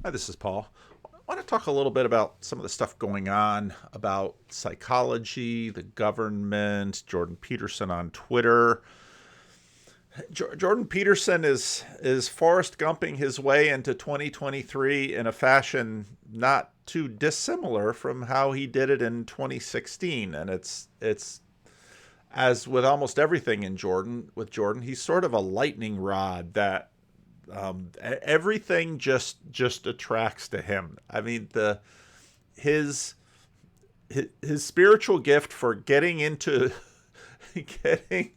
Hi, this is Paul. I want to talk a little bit about some of the stuff going on about psychology, the government, Jordan Peterson on Twitter. Jordan Peterson is Forrest Gumping his way into 2023 in a fashion not too dissimilar from how he did it in 2016, and it's as with almost everything in Jordan, he's sort of a lightning rod that everything just attracts to him. I mean, his his spiritual gift for getting into getting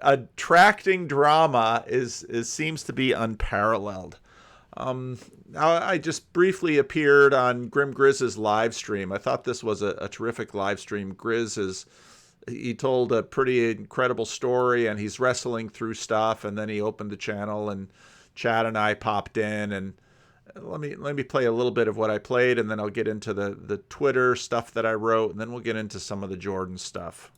attracting drama is seems to be unparalleled. I just briefly appeared on Grim Grizz's live stream. I thought this was a terrific live stream. He told a pretty incredible story, and he's wrestling through stuff, and then he opened the channel, and Chad and I popped in, and let me play a little bit of what I played, and then I'll get into the Twitter stuff that I wrote, and then we'll get into some of the Jordan stuff.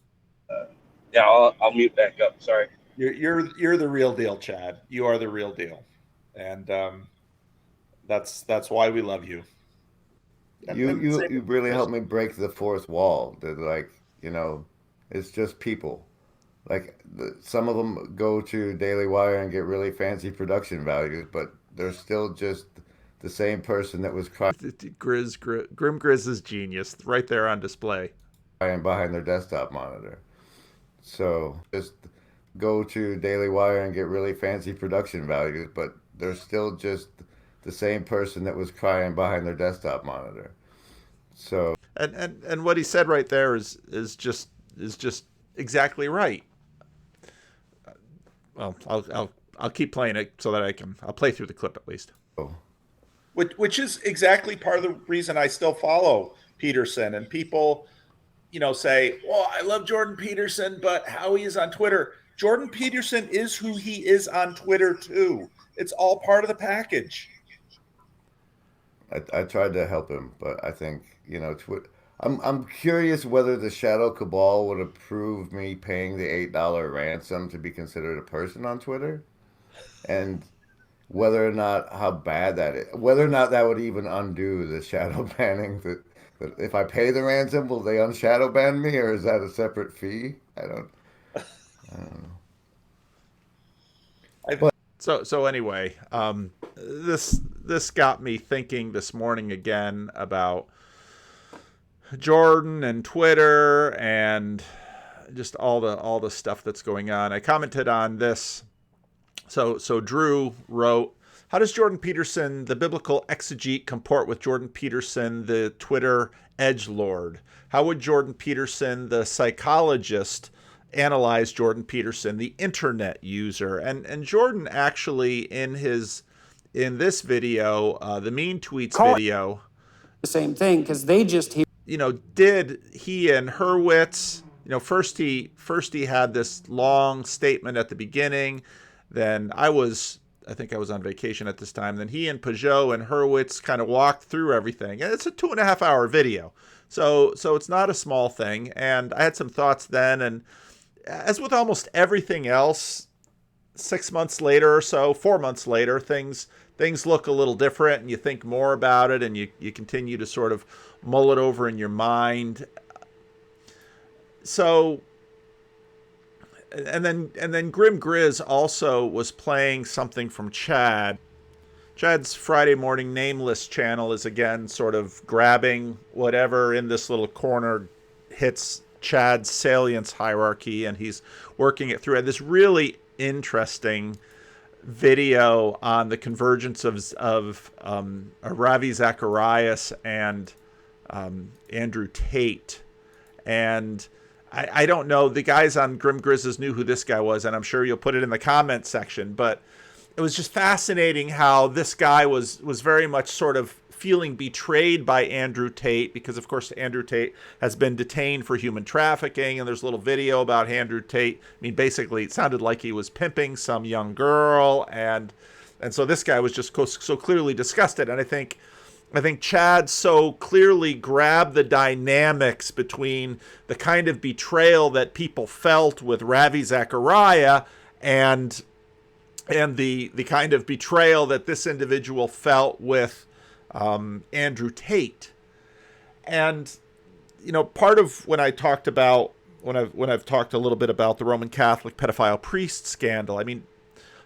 Yeah, I'll mute back up. Sorry. You're the real deal, Chad. You are the real deal, and that's why we love you. You really helped me break the fourth wall. That it's just people. Some of them go to Daily Wire and get really fancy production values, but they're still just the same person that was crying Grim Grizz's genius right there on display behind their desktop monitor. So just go to Daily Wire and get really fancy production values, but they're still just the same person that was crying behind their desktop monitor. So and what he said right there is just exactly right. Well, I'll keep playing it so that I'll play through the clip at least. Oh. Which is exactly part of the reason I still follow Peterson. And people, say, well, I love Jordan Peterson, but how he is on Twitter. Jordan Peterson is who he is on Twitter too. It's all part of the package. I tried to help him, but I think, I'm curious whether the Shadow Cabal would approve me paying the $8 ransom to be considered a person on Twitter, and whether or not how bad that is, whether or not that would even undo the shadow banning. That if I pay the ransom, will they unshadow ban me, or is that a separate fee? I don't know. So anyway, this got me thinking this morning again about Jordan and Twitter and just all the stuff that's going on. I commented on this. So Drew wrote, how does Jordan Peterson, the biblical exegete, comport with Jordan Peterson, the Twitter edgelord? How would Jordan Peterson, the psychologist, analyze Jordan Peterson, the internet user? And Jordan actually in this video, the Mean Tweets video, the same thing, because they just did he and Hurwitz, first he had this long statement at the beginning. Then I think I was on vacation at this time. Then he and Peugeot and Hurwitz kind of walked through everything. And it's a 2.5 hour video. So it's not a small thing. And I had some thoughts then. And as with almost everything else, 6 months later or so, 4 months later, things look a little different, and you think more about it, and you continue to sort of mull it over in your mind. So, and then Grim Grizz also was playing something from Chad. Chad's Friday Morning Nameless channel is again sort of grabbing whatever in this little corner hits Chad's salience hierarchy, and he's working it through. And this really interesting video on the convergence of Ravi Zacharias and Andrew Tate. And I don't know, the guys on Grim Grizzlies knew who this guy was, and I'm sure you'll put it in the comment section, but it was just fascinating how this guy was very much sort of feeling betrayed by Andrew Tate, because of course Andrew Tate has been detained for human trafficking, and there's a little video about Andrew Tate. I mean, basically it sounded like he was pimping some young girl, and so this guy was just so clearly disgusted. And I think Chad so clearly grabbed the dynamics between the kind of betrayal that people felt with Ravi Zachariah and and the kind of betrayal that this individual felt with Andrew Tate. And part of when I talked about when I've talked a little bit about the Roman Catholic pedophile priest scandal, I mean,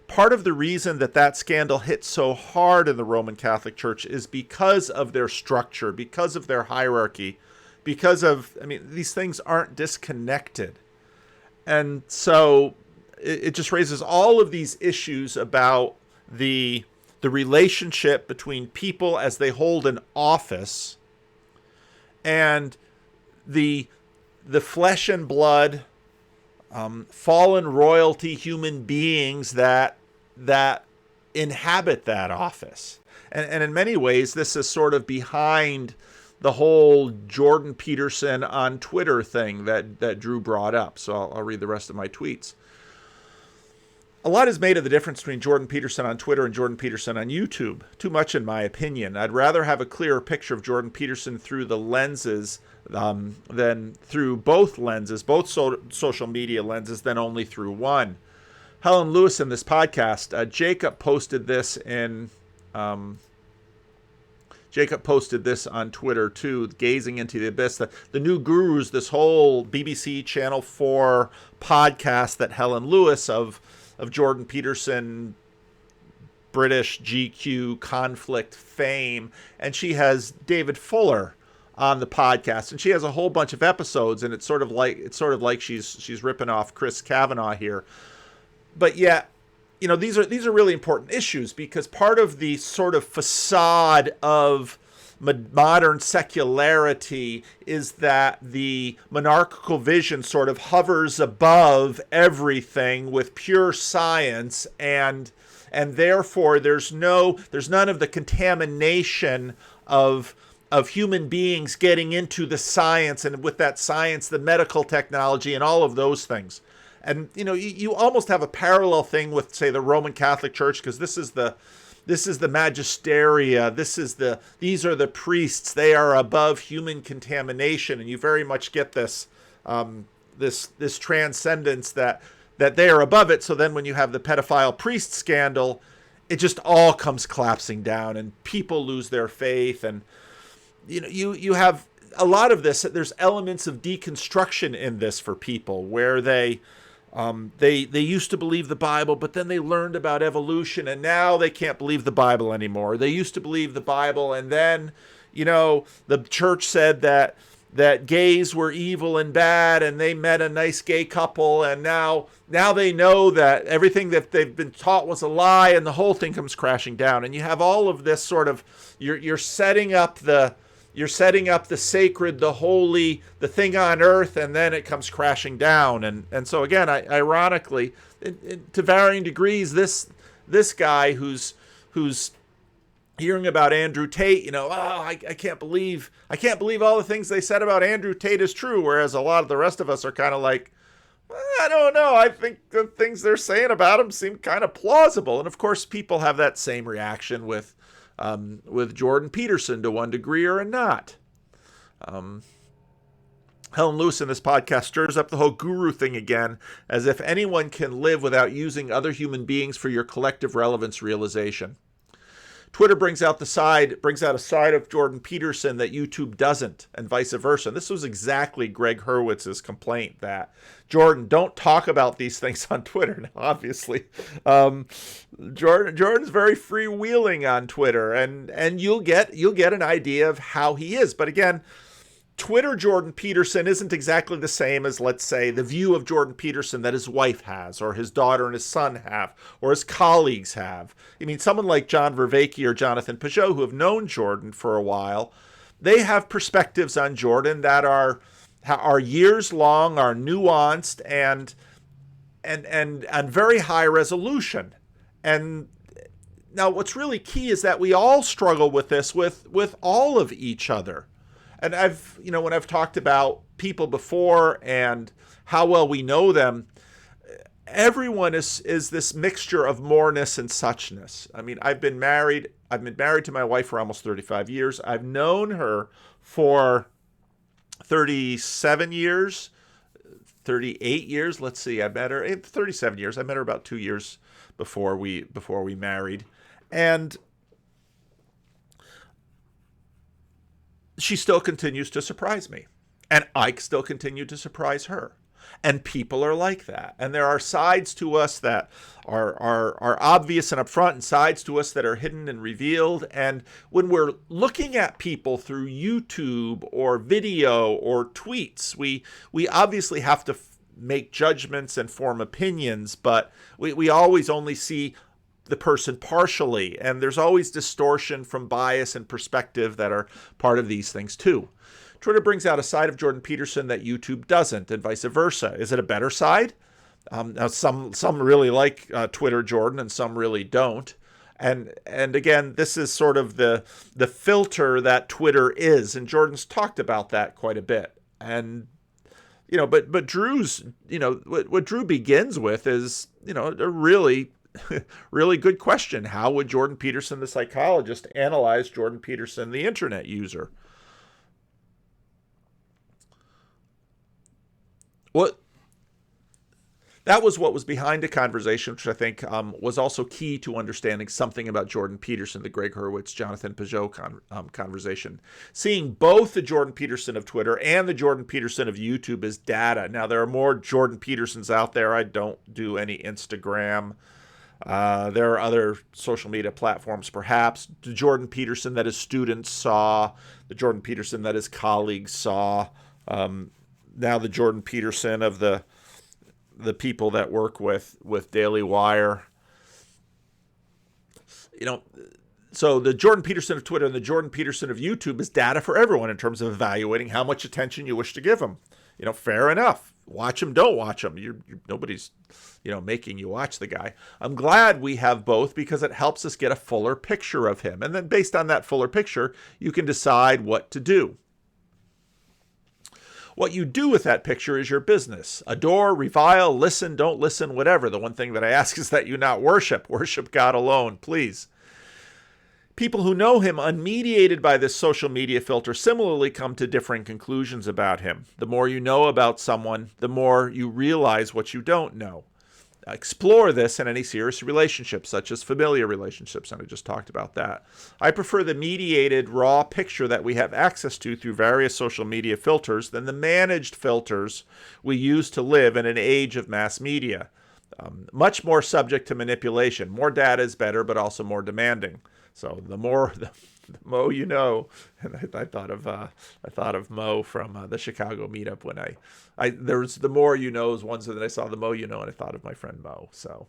part of the reason that scandal hit so hard in the Roman Catholic Church is because of their structure, because of their hierarchy, because of, these things aren't disconnected. And so it just raises all of these issues about the relationship between people as they hold an office and the flesh and blood, fallen royalty human beings that inhabit that office. And in many ways, this is sort of behind the whole Jordan Peterson on Twitter thing that Drew brought up. So I'll read the rest of my tweets. A lot is made of the difference between Jordan Peterson on Twitter and Jordan Peterson on YouTube. Too much, in my opinion. I'd rather have a clearer picture of Jordan Peterson through the lenses than through both lenses, both social media lenses, than only through one. Helen Lewis in this podcast, Jacob posted this on Twitter too, Gazing into the Abyss. The New Gurus, this whole BBC Channel 4 podcast that Helen Lewis of Jordan Peterson, British GQ conflict fame, and she has David Fuller on the podcast, and she has a whole bunch of episodes, and it's sort of like she's ripping off Chris Kavanaugh here. But yet, these are really important issues, because part of the sort of facade of modern secularity is that the monarchical vision sort of hovers above everything with pure science, and therefore there's none of the contamination of human beings getting into the science, and with that science, the medical technology and all of those things. And you almost have a parallel thing with, say, the Roman Catholic Church, because this is the magisteria. These are the priests. They are above human contamination, and you very much get this this transcendence that they are above it. So then, when you have the pedophile priest scandal, it just all comes collapsing down, and people lose their faith. And you have a lot of this. There's elements of deconstruction in this for people, where they used to believe the Bible, but then they learned about evolution, and now they can't believe the Bible anymore. They used to believe the Bible, and then, the church said that gays were evil and bad, and they met a nice gay couple, and now they know that everything that they've been taught was a lie, and the whole thing comes crashing down. And you have all of this sort of, you're setting up the sacred, the holy, the thing on earth, and then it comes crashing down. And so again, ironically, to varying degrees, this guy who's hearing about Andrew Tate, I can't believe all the things they said about Andrew Tate is true, whereas a lot of the rest of us are kind of like, I don't know, I think the things they're saying about him seem kind of plausible. And of course, people have that same reaction with Jordan Peterson to one degree or not. Helen Lewis in this podcast stirs up the whole guru thing again, as if anyone can live without using other human beings for your collective relevance realization. Twitter brings out a side of Jordan Peterson that YouTube doesn't, and vice versa. And this was exactly Greg Hurwitz's complaint, that Jordan, don't talk about these things on Twitter. Now, obviously, Jordan's very freewheeling on Twitter, and you'll get an idea of how he is. But again, Twitter Jordan Peterson isn't exactly the same as, let's say, the view of Jordan Peterson that his wife has, or his daughter and his son have, or his colleagues have. I mean, someone like John Vervaeke or Jonathan Peugeot, who have known Jordan for a while, they have perspectives on Jordan that are years long, are nuanced, and very high resolution. And now what's really key is that we all struggle with this with all of each other. And when I've talked about people before and how well we know them, everyone is this mixture of moreness and suchness. I mean, I've been married to my wife for almost 35 years. I've known her for 37 years, 38 years. Let's see, I met her 37 years. I met her about 2 years before we married. And she still continues to surprise me. And I still continue to surprise her. And people are like that. And there are sides to us that are obvious and upfront, and sides to us that are hidden and revealed. And when we're looking at people through YouTube or video or tweets, we obviously have to make judgments and form opinions, but we always only see the person partially. And there's always distortion from bias and perspective that are part of these things too. Twitter brings out a side of Jordan Peterson that YouTube doesn't, and vice versa. Is it a better side? Now some really like Twitter Jordan, and some really don't. And again, this is sort of the filter that Twitter is, and Jordan's talked about that quite a bit. And but Drew's, what Drew begins with is, a really really good question. How would Jordan Peterson, the psychologist, analyze Jordan Peterson, the internet user? That was what was behind the conversation, which I think was also key to understanding something about Jordan Peterson, the Greg Hurwitz, Jonathan Peugeot conversation. Seeing both the Jordan Peterson of Twitter and the Jordan Peterson of YouTube as data. Now, there are more Jordan Petersons out there. I don't do any Instagram. There are other social media platforms, perhaps. The Jordan Peterson that his students saw, the Jordan Peterson that his colleagues saw, now the Jordan Peterson of the people that work with Daily Wire. So the Jordan Peterson of Twitter and the Jordan Peterson of YouTube is data for everyone in terms of evaluating how much attention you wish to give them. Fair enough. Watch him, don't watch him. Nobody's, making you watch the guy. I'm glad we have both because it helps us get a fuller picture of him. And then based on that fuller picture, you can decide what to do. What you do with that picture is your business. Adore, revile, listen, don't listen, whatever. The one thing that I ask is that you not worship. Worship God alone, please. People who know him unmediated by this social media filter similarly come to differing conclusions about him. The more you know about someone, the more you realize what you don't know. Explore this in any serious relationships, such as familiar relationships, and I just talked about that. I prefer the mediated, raw picture that we have access to through various social media filters than the managed filters we use to live in an age of mass media. Much more subject to manipulation. More data is better, but also more demanding. So the more Mo you know, and I thought of Mo from the Chicago meetup when there's the more you knows ones that I saw the Mo you know, and I thought of my friend Mo. So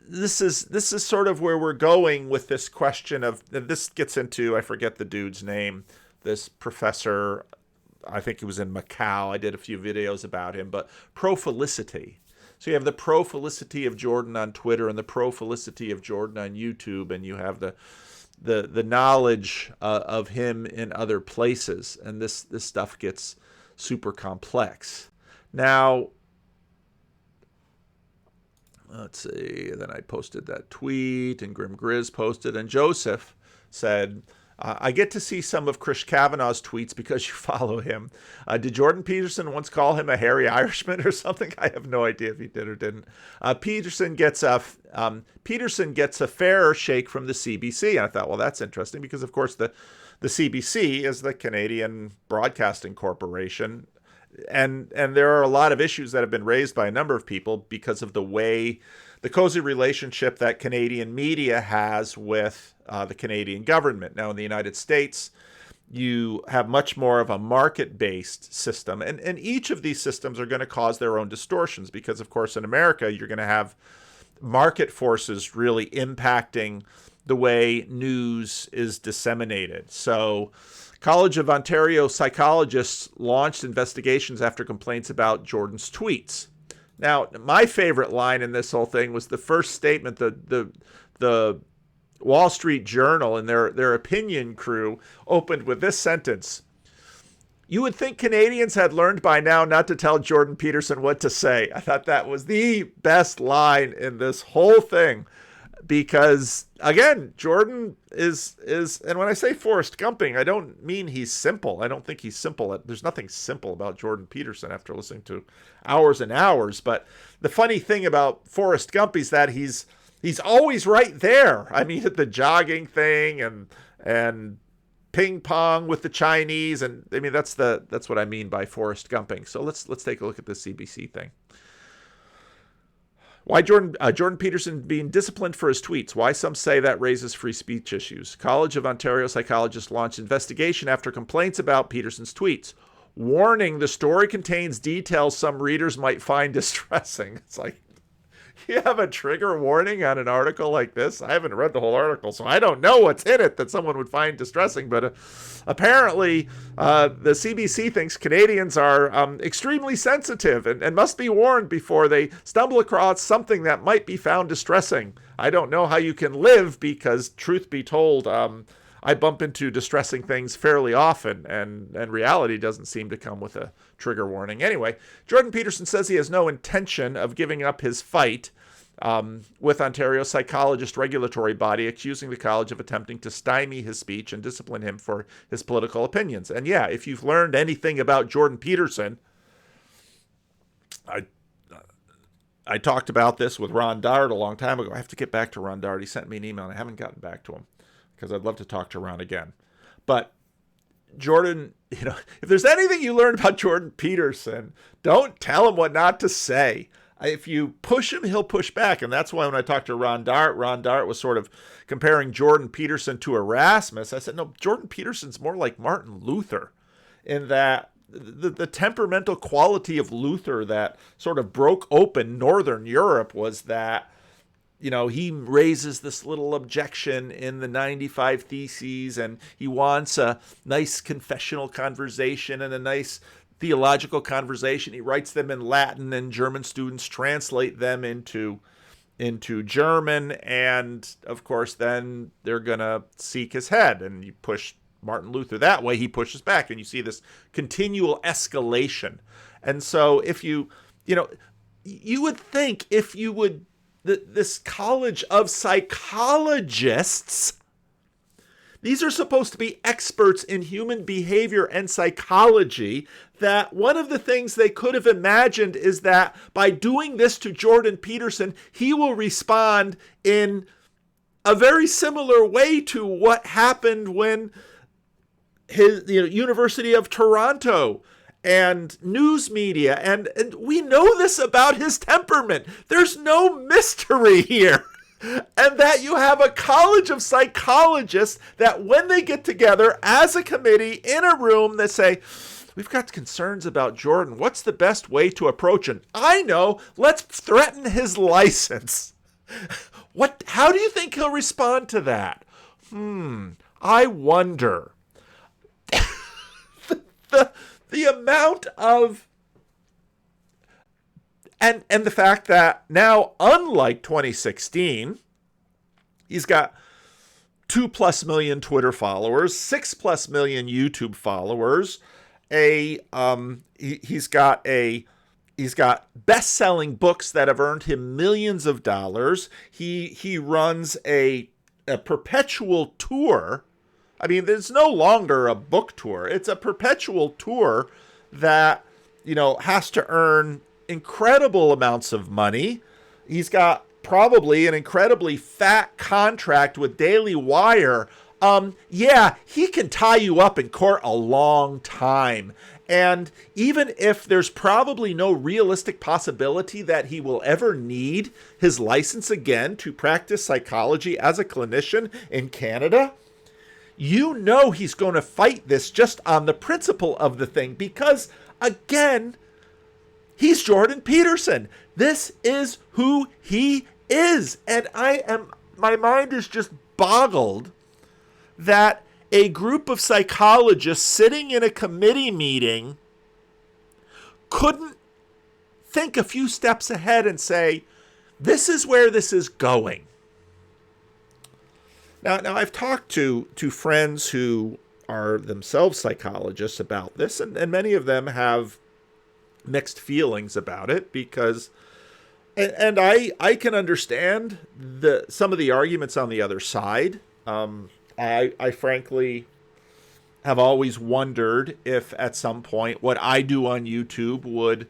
this is sort of where we're going with this question of, this gets into, I forget the dude's name, this professor, I think he was in Macau. I did a few videos about him, but profilicity. So you have the profilicity of Jordan on Twitter and the profilicity of Jordan on YouTube, and you have the knowledge of him in other places, and this stuff gets super complex. Now, let's see. Then I posted that tweet, and Grim Grizz posted, and Joseph said, I get to see some of Chris Kavanaugh's tweets because you follow him. Did Jordan Peterson once call him a hairy Irishman or something? I have no idea if he did or didn't. Peterson gets a fairer shake from the CBC. And I thought, well, that's interesting because, of course, the CBC is the Canadian Broadcasting Corporation. And there are a lot of issues that have been raised by a number of people because of the cozy relationship that Canadian media has with the Canadian government. Now, in the United States, you have much more of a market-based system. And each of these systems are going to cause their own distortions because, of course, in America, you're going to have market forces really impacting the way news is disseminated. So College of Ontario psychologists launched investigations after complaints about Jordan's tweets. Now, my favorite line in this whole thing was the first statement. The Wall Street Journal and their opinion crew opened with this sentence: "You would think Canadians had learned by now not to tell Jordan Peterson what to say." I thought that was the best line in this whole thing. because again, Jordan is, and when I say Forrest Gumping, I don't mean he's simple. I don't think he's simple. There's nothing simple about Jordan Peterson after listening to hours and hours. But the funny thing about Forrest Gump is that he's always right there. I mean, at the jogging thing and ping pong with the Chinese, and I mean that's what I mean by Forrest Gumping. So let's take a look at this CBC thing. Why Jordan Peterson being disciplined for his tweets. Why some say that raises free speech issues. College of Ontario Psychologists launched investigation after complaints about Peterson's tweets. Warning, the story contains details some readers might find distressing. It's like, you have a trigger warning on an article like this? I haven't read the whole article, so I don't know what's in it that someone would find distressing. But apparently, the CBC thinks Canadians are extremely sensitive and must be warned before they stumble across something that might be found distressing. I don't know how you can live because, truth be told, I bump into distressing things fairly often, and reality doesn't seem to come with a trigger warning. Anyway, Jordan Peterson says he has no intention of giving up his fight with Ontario's psychologist regulatory body, accusing the college of attempting to stymie his speech and discipline him for his political opinions. And yeah, if you've learned anything about Jordan Peterson, I talked about this with Ron Dart a long time ago. I have to get back to Ron Dart. He sent me an email, and I haven't gotten back to him, because I'd love to talk to Ron again. But Jordan, if there's anything you learn about Jordan Peterson, don't tell him what not to say. If you push him, he'll push back. And that's why when I talked to Ron Dart was sort of comparing Jordan Peterson to Erasmus. I said, no, Jordan Peterson's more like Martin Luther, in that the temperamental quality of Luther that sort of broke open Northern Europe was that, he raises this little objection in the 95 Theses, and he wants a nice confessional conversation and a nice theological conversation. He writes them in Latin, and German students translate them into German, and of course then they're going to seek his head, and you push Martin Luther that way, he pushes back, and you see this continual escalation. And so if you would think if you would, this College of Psychologists, these are supposed to be experts in human behavior and psychology, that one of the things they could have imagined is that by doing this to Jordan Peterson, he will respond in a very similar way to what happened when his University of Toronto and news media, and we know this about his temperament. There's no mystery here. And that you have a college of psychologists that when they get together as a committee in a room, they say, we've got concerns about Jordan. What's the best way to approach him? I know, let's threaten his license. How do you think he'll respond to that? I wonder. The amount of, and the fact that now, unlike 2016, he's got 2+ million Twitter followers, 6+ million YouTube followers. He's got best-selling books that have earned him millions of dollars. He runs a perpetual tour. I mean, there's no longer a book tour. It's a perpetual tour that, has to earn incredible amounts of money. He's got probably an incredibly fat contract with Daily Wire. Yeah, he can tie you up in court a long time. And even if there's probably no realistic possibility that he will ever need his license again to practice psychology as a clinician in Canada, he's going to fight this just on the principle of the thing, because, again, he's Jordan Peterson. This is who he is. And my mind is just boggled that a group of psychologists sitting in a committee meeting couldn't think a few steps ahead and say, this is where this is going. Now I've talked to friends who are themselves psychologists about this, and many of them have mixed feelings about it, because And I can understand some of the arguments on the other side. I frankly have always wondered if at some point what I do on YouTube would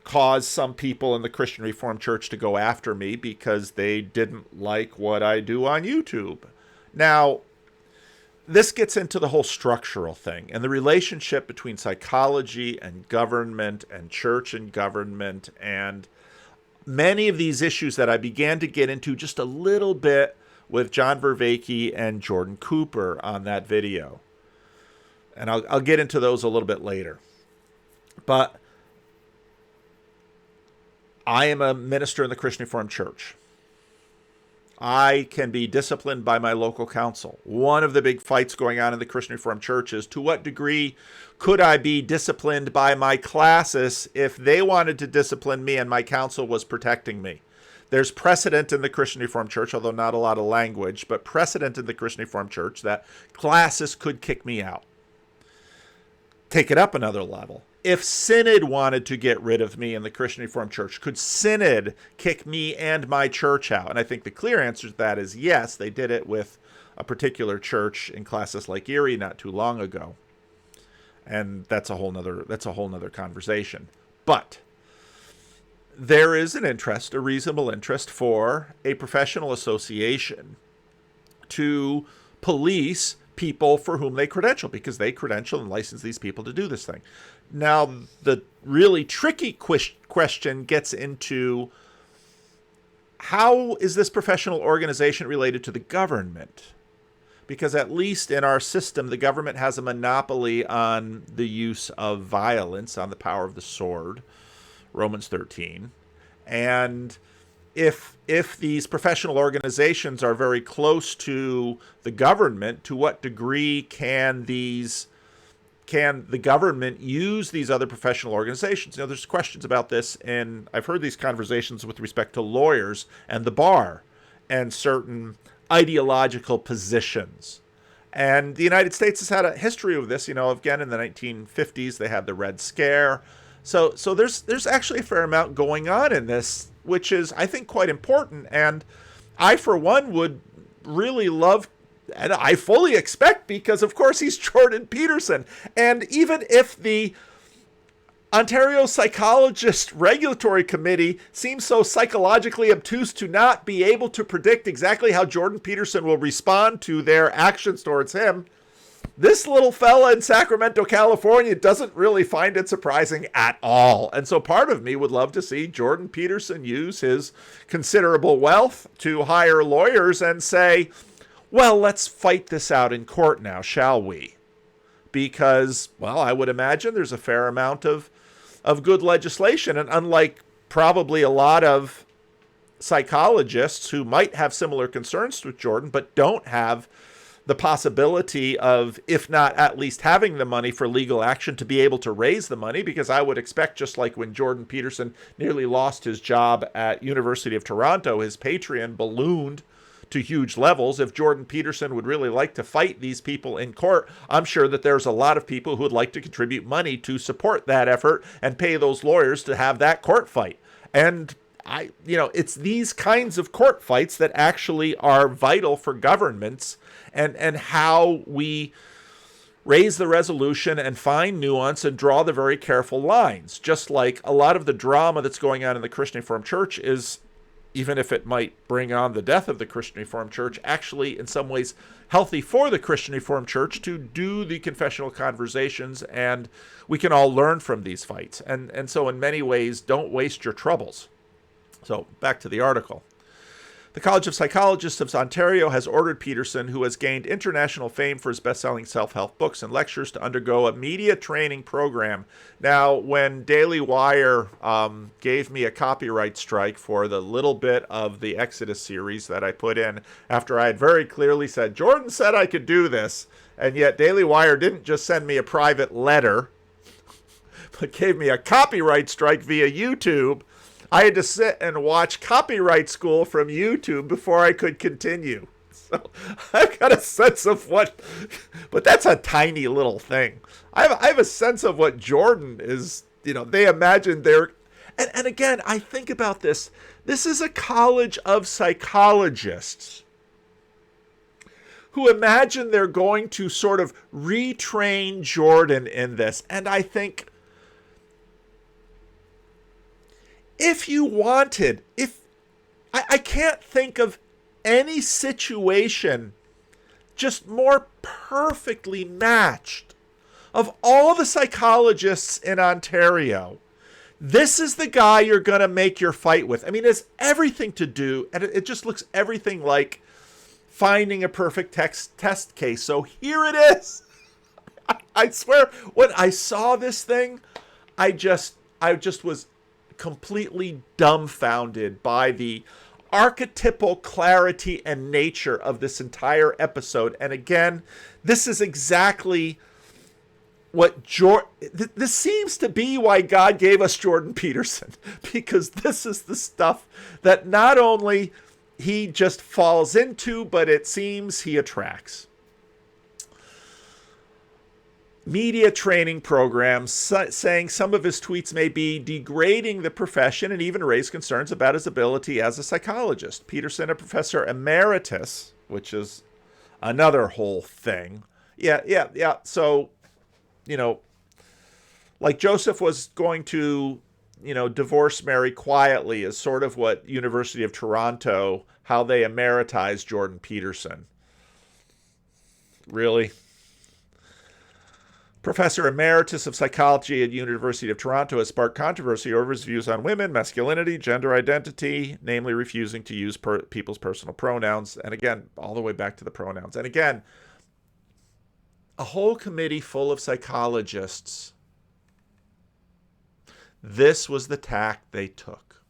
cause some people in the Christian Reformed Church to go after me because they didn't like what I do on YouTube. Now, this gets into the whole structural thing and the relationship between psychology and government and church and government and many of these issues that I began to get into just a little bit with John Vervaeke and Jordan Cooper on that video. And I'll get into those a little bit later. But I am a minister in the Christian Reformed Church. I can be disciplined by my local council. One of the big fights going on in the Christian Reformed Church is to what degree could I be disciplined by my classis if they wanted to discipline me and my council was protecting me. There's precedent in the Christian Reformed Church, although not a lot of language, but precedent in the Christian Reformed Church that classis could kick me out. Take it up another level. If Synod wanted to get rid of me in the Christian Reformed Church, could Synod kick me and my church out? And I think the clear answer to that is yes. They did it with a particular church in Classis Lake Erie not too long ago. And that's a whole nother conversation. But there is an interest, a reasonable interest for a professional association to police people for whom they credential, because they credential and license these people to do this thing. Now, the really tricky question gets into how is this professional organization related to the government? Because at least in our system, the government has a monopoly on the use of violence, on the power of the sword, Romans 13. And if these professional organizations are very close to the government, to what degree can the government use these other professional organizations? You know, there's questions about this, and I've heard these conversations with respect to lawyers and the bar and certain ideological positions. And the United States has had a history of this. You know, again, in the 1950s, they had the Red Scare. So there's actually a fair amount going on in this, which is, I think, quite important. And I, for one, would really love, and I fully expect, because, of course, he's Jordan Peterson. And even if the Ontario Psychologists Regulatory Committee seems so psychologically obtuse to not be able to predict exactly how Jordan Peterson will respond to their actions towards him, this little fella in Sacramento, California doesn't really find it surprising at all. And so part of me would love to see Jordan Peterson use his considerable wealth to hire lawyers and say, well, let's fight this out in court now, shall we? Because, well, I would imagine there's a fair amount of good legislation. And unlike probably a lot of psychologists who might have similar concerns with Jordan, but don't have the possibility of, if not at least having the money for legal action, to be able to raise the money, because I would expect, just like when Jordan Peterson nearly lost his job at University of Toronto, his Patreon ballooned to huge levels. If Jordan Peterson would really like to fight these people in court, I'm sure that there's a lot of people who would like to contribute money to support that effort and pay those lawyers to have that court fight. And it's these kinds of court fights that actually are vital for governments, and how we raise the resolution and find nuance and draw the very careful lines. Just like a lot of the drama that's going on in the Christian Reformed Church is, even if it might bring on the death of the Christian Reformed Church, actually in some ways healthy for the Christian Reformed Church to do the confessional conversations, and we can all learn from these fights. And so in many ways, don't waste your troubles. So back to the article. The College of Psychologists of Ontario has ordered Peterson, who has gained international fame for his best-selling self-help books and lectures, to undergo a media training program. Now, when Daily Wire gave me a copyright strike for the little bit of the Exodus series that I put in, after I had very clearly said, Jordan said I could do this, and yet Daily Wire didn't just send me a private letter, but gave me a copyright strike via YouTube, I had to sit and watch copyright school from YouTube before I could continue. So I've got a sense of what, but that's a tiny little thing. I have a sense of what Jordan is, they imagine they're, and again, I think about this This is a college of psychologists who imagine they're going to sort of retrain Jordan in this. And I think if you wanted, I can't think of any situation just more perfectly matched. Of all the psychologists in Ontario, this is the guy you're going to make your fight with. I mean, it's everything to do, and it just looks everything like finding a perfect test case. So here it is. I swear, when I saw this thing, I just was completely dumbfounded by the archetypal clarity and nature of this entire episode. And again, this is exactly what this seems to be why God gave us Jordan Peterson, because this is the stuff that not only he just falls into, but it seems he attracts. Media training programs saying some of his tweets may be degrading the profession and even raise concerns about his ability as a psychologist. Peterson, a professor emeritus, which is another whole thing. Yeah. So, like Joseph was going to, divorce Mary quietly is sort of what University of Toronto, how they emeritized Jordan Peterson. Really? Professor Emeritus of Psychology at University of Toronto has sparked controversy over his views on women, masculinity, gender identity, namely refusing to use people's personal pronouns. And again, all the way back to the pronouns. And again, a whole committee full of psychologists. This was the tack they took.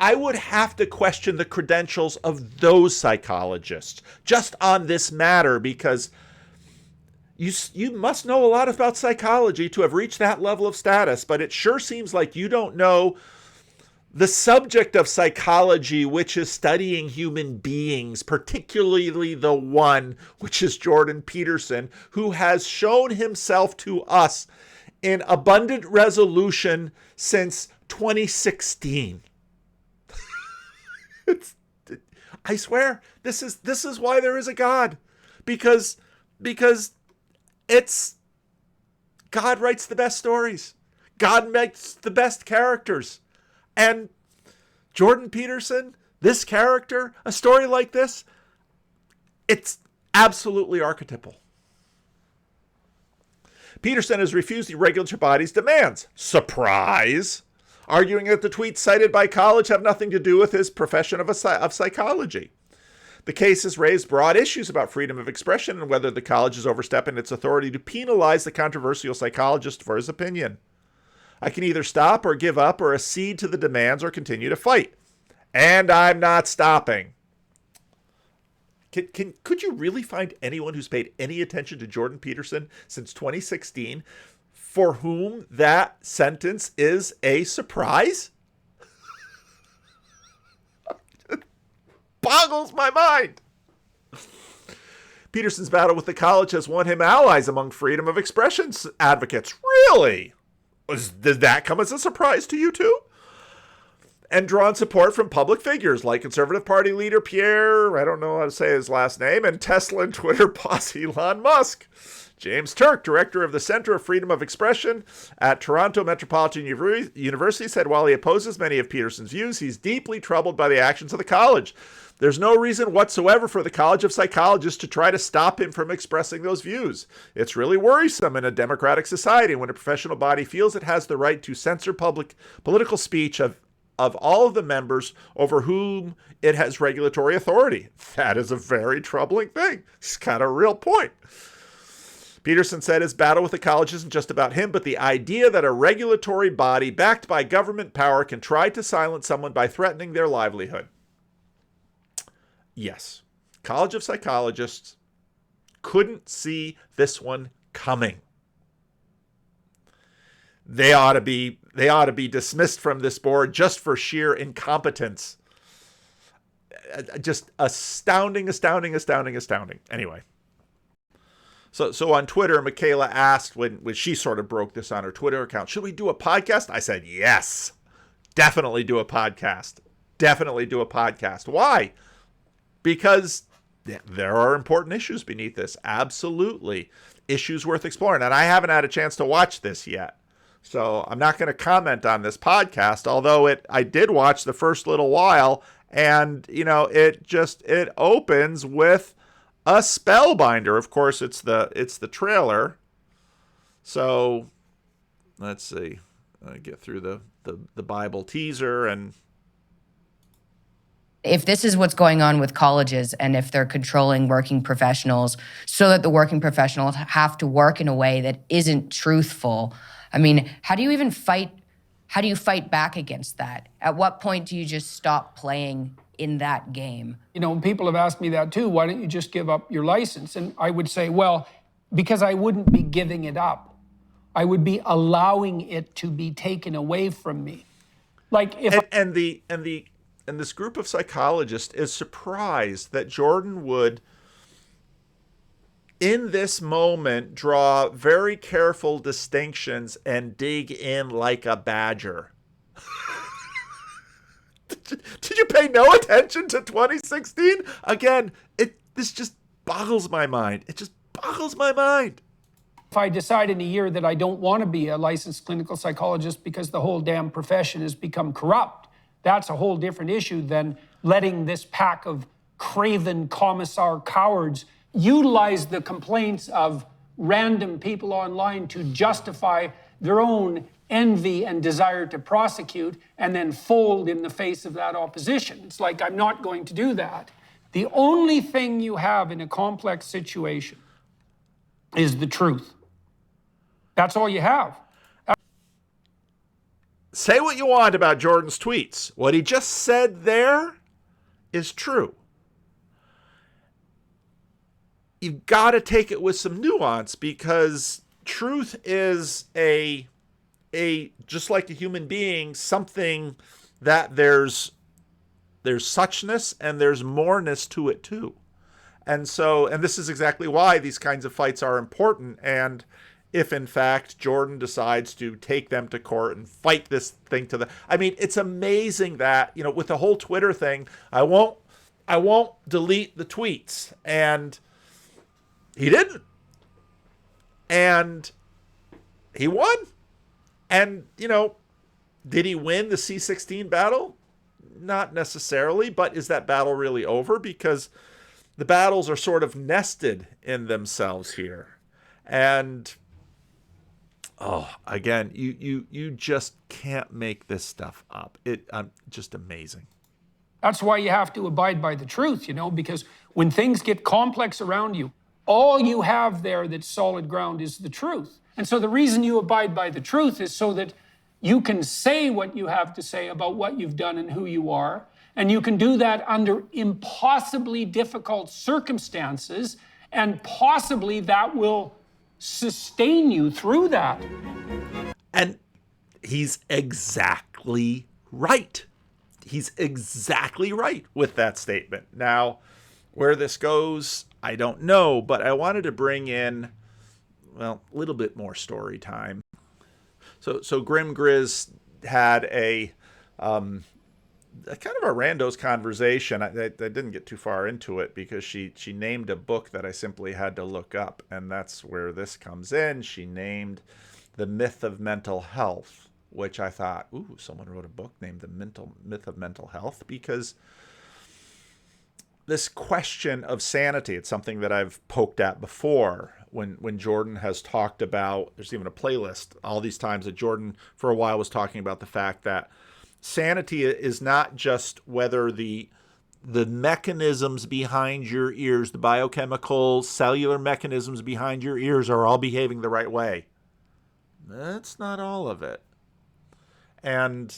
I would have to question the credentials of those psychologists just on this matter, because you must know a lot about psychology to have reached that level of status, but it sure seems like you don't know the subject of psychology, which is studying human beings, particularly the one, which is Jordan Peterson, who has shown himself to us in abundant resolution since 2016. I swear, this is why there is a God, because it's God writes the best stories. God makes the best characters. And Jordan Peterson, this character, a story like this, it's absolutely archetypal. Peterson has refused the regulatory body's demands. Surprise! Arguing that the tweets cited by college have nothing to do with his profession of psychology. The case has raised broad issues about freedom of expression and whether the college is overstepping its authority to penalize the controversial psychologist for his opinion. I can either stop or give up or accede to the demands or continue to fight. And I'm not stopping. Could you really find anyone who's paid any attention to Jordan Peterson since 2016 for whom that sentence is a surprise? It boggles my mind. Peterson's battle with the college has won him allies among freedom of expression advocates. Really? Did that come as a surprise to you too? And drawn support from public figures like Conservative Party leader Pierre, I don't know how to say his last name, and Tesla and Twitter boss Elon Musk. James Turk, director of the Center of Freedom of Expression at Toronto Metropolitan University, said while he opposes many of Peterson's views, he's deeply troubled by the actions of the college. There's no reason whatsoever for the College of Psychologists to try to stop him from expressing those views. It's really worrisome in a democratic society when a professional body feels it has the right to censor political speech of all of the members over whom it has regulatory authority. That is a very troubling thing. He's got a real point. Peterson said his battle with the college isn't just about him, but the idea that a regulatory body backed by government power can try to silence someone by threatening their livelihood. Yes, College of Psychologists couldn't see this one coming. They ought to be dismissed from this board just for sheer incompetence. Just astounding. Anyway. So on Twitter, Michaela asked when she sort of broke this on her Twitter account, should we do a podcast? I said, yes, definitely do a podcast. Definitely do a podcast. Why? Because there are important issues beneath this. Absolutely. Issues worth exploring. And I haven't had a chance to watch this yet. So I'm not going to comment on this podcast, although I did watch the first little while, and it opens with a spellbinder. Of course, it's the trailer. So let's see. I get through the Bible teaser, and if this is what's going on with colleges and if they're controlling working professionals so that the working professionals have to work in a way that isn't truthful, I mean, how do you fight back against that? At what point do you just stop playing in that game? People have asked me that too. Why don't you just give up your license? And I would say, well, because I wouldn't be giving it up. I would be allowing it to be taken away from me. Like if and this group of psychologists is surprised that Jordan would, in this moment, draw very careful distinctions and dig in like a badger. Did you pay no attention to 2016? Again, this just boggles my mind. It just boggles my mind. If I decide in a year that I don't want to be a licensed clinical psychologist because the whole damn profession has become corrupt, that's a whole different issue than letting this pack of craven commissar cowards utilize the complaints of random people online to justify their own envy and desire to prosecute and then fold in the face of that opposition. It's like, I'm not going to do that. The only thing you have in a complex situation is the truth. That's all you have. Say what you want about Jordan's tweets. What he just said there is true. You've got to take it with some nuance, because truth is a just like a human being, something that there's suchness and there's moreness to it too. And this is exactly why these kinds of fights are important. And if in fact Jordan decides to take them to court and fight this thing it's amazing that, with the whole Twitter thing, I won't delete the tweets, and he didn't. And he won. And, did he win the C16 battle? Not necessarily, but is that battle really over? Because the battles are sort of nested in themselves here. And again, you just can't make this stuff up. Just amazing. That's why you have to abide by the truth, because when things get complex around you, all you have there that's solid ground is the truth. And so the reason you abide by the truth is so that you can say what you have to say about what you've done and who you are. And you can do that under impossibly difficult circumstances, and possibly that will sustain you through that. And he's exactly right. He's exactly right with that statement. Now, where this goes, I don't know, but I wanted to bring in, a little bit more story time. So Grim Grizz had a kind of a randos conversation. I didn't get too far into it because she named a book that I simply had to look up, and that's where this comes in. She named The Myth of Mental Health, which I thought, someone wrote a book named The Myth of Mental Health, because this question of sanity, it's something that I've poked at before when Jordan has talked about, there's even a playlist all these times that Jordan for a while was talking about the fact that sanity is not just whether the mechanisms behind your ears, the biochemical cellular mechanisms behind your ears are all behaving the right way. That's not all of it. And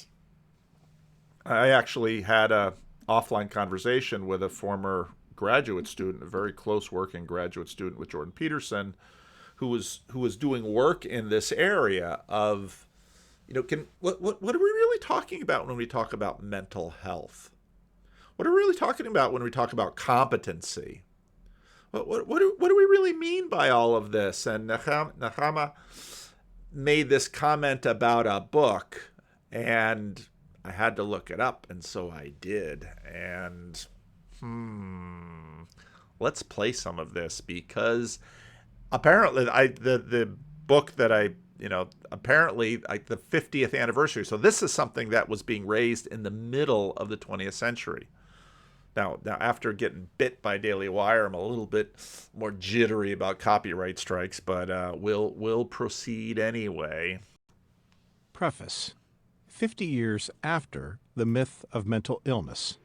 I actually had a offline conversation with a former graduate student, a very close working graduate student with Jordan Peterson, who was doing work in this area of, what are we really talking about when we talk about mental health? What are we really talking about when we talk about competency? what do we really mean by all of this? And Nechama made this comment about a book, and I had to look it up, and so I did. And let's play some of this, because apparently the book that apparently the 50th anniversary. So this is something that was being raised in the middle of the 20th century. Now after getting bit by Daily Wire, I'm a little bit more jittery about copyright strikes, but we'll proceed anyway. Preface. 50 years after the myth of mental illness.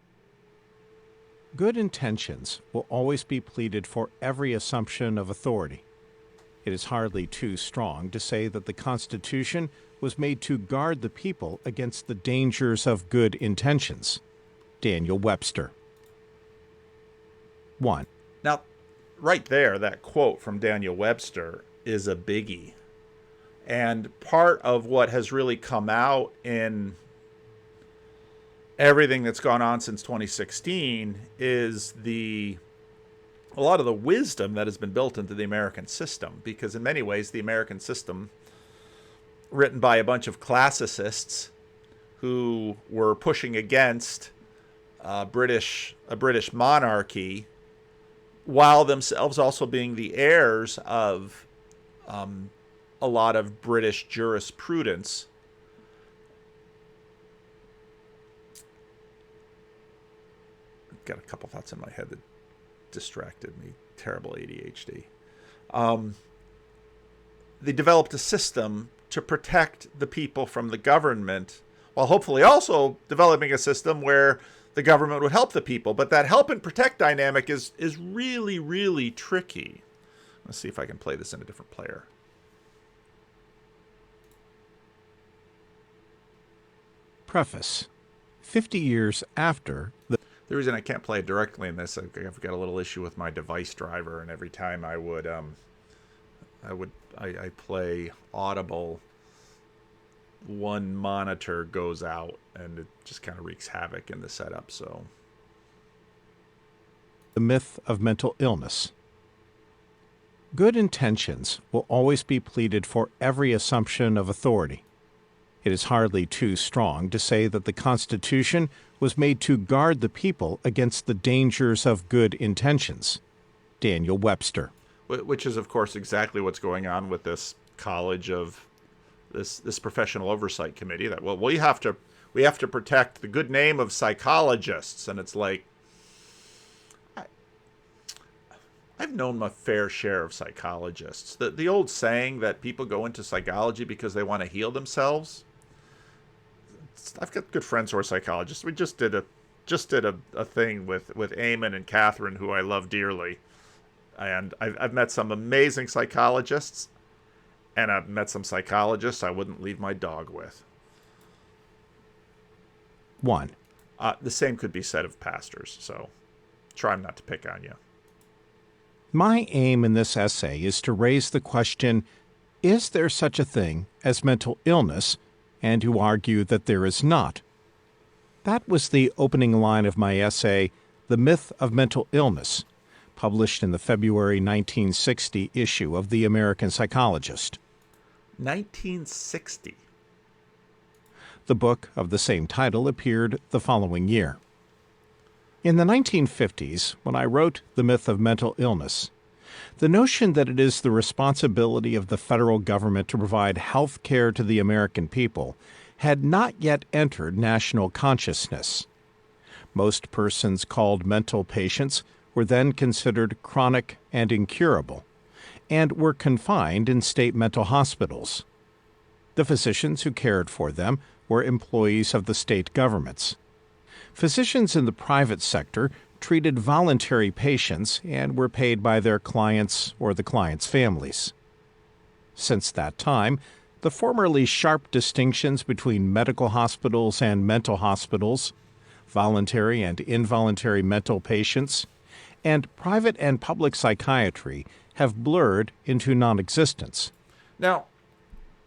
Good intentions will always be pleaded for every assumption of authority. It is hardly too strong to say that the Constitution was made to guard the people against the dangers of good intentions. Daniel Webster. 1. Now, right there, that quote from Daniel Webster is a biggie. And part of what has really come out in everything that's gone on since 2016 is a lot of the wisdom that has been built into the American system. Because in many ways, the American system, written by a bunch of classicists who were pushing against a British monarchy, while themselves also being the heirs of a lot of British jurisprudence. I've got a couple thoughts in my head that distracted me. Terrible ADHD. They developed a system to protect the people from the government, while hopefully also developing a system where the government would help the people. But that help and protect dynamic is really, really tricky. Let's see if I can play this in a different player. Preface. 50 years after the... The reason I can't play it directly in this, I've got a little issue with my device driver, and every time I play Audible, one monitor goes out, and it just kind of wreaks havoc in the setup. So, the myth of mental illness. Good intentions will always be pleaded for every assumption of authority. It is hardly too strong to say that the Constitution was made to guard the people against the dangers of good intentions. Daniel Webster. Which is, of course, exactly what's going on with this college of this professional oversight committee. That we have to protect the good name of psychologists, and it's like, I've known my fair share of psychologists. The old saying that people go into psychology because they want to heal themselves. I've got good friends who are psychologists. We just did a thing with Eamon and Catherine, who I love dearly, and I've met some amazing psychologists, and I've met some psychologists I wouldn't leave my dog with. 1. The same could be said of pastors, so try not to pick on you. My aim in this essay is to raise the question, is there such a thing as mental illness, and to argue that there is not. That was the opening line of my essay, The Myth of Mental Illness, published in the February 1960 issue of the American Psychologist. 1960? The book of the same title appeared the following year. In the 1950s, when I wrote The Myth of Mental Illness, the notion that it is the responsibility of the federal government to provide health care to the American people had not yet entered national consciousness. Most persons called mental patients were then considered chronic and incurable, and were confined in state mental hospitals. The physicians who cared for them were employees of the state governments. Physicians in the private sector treated voluntary patients and were paid by their clients or the clients' families. Since that time, the formerly sharp distinctions between medical hospitals and mental hospitals, voluntary and involuntary mental patients, and private and public psychiatry have blurred into non-existence. Now,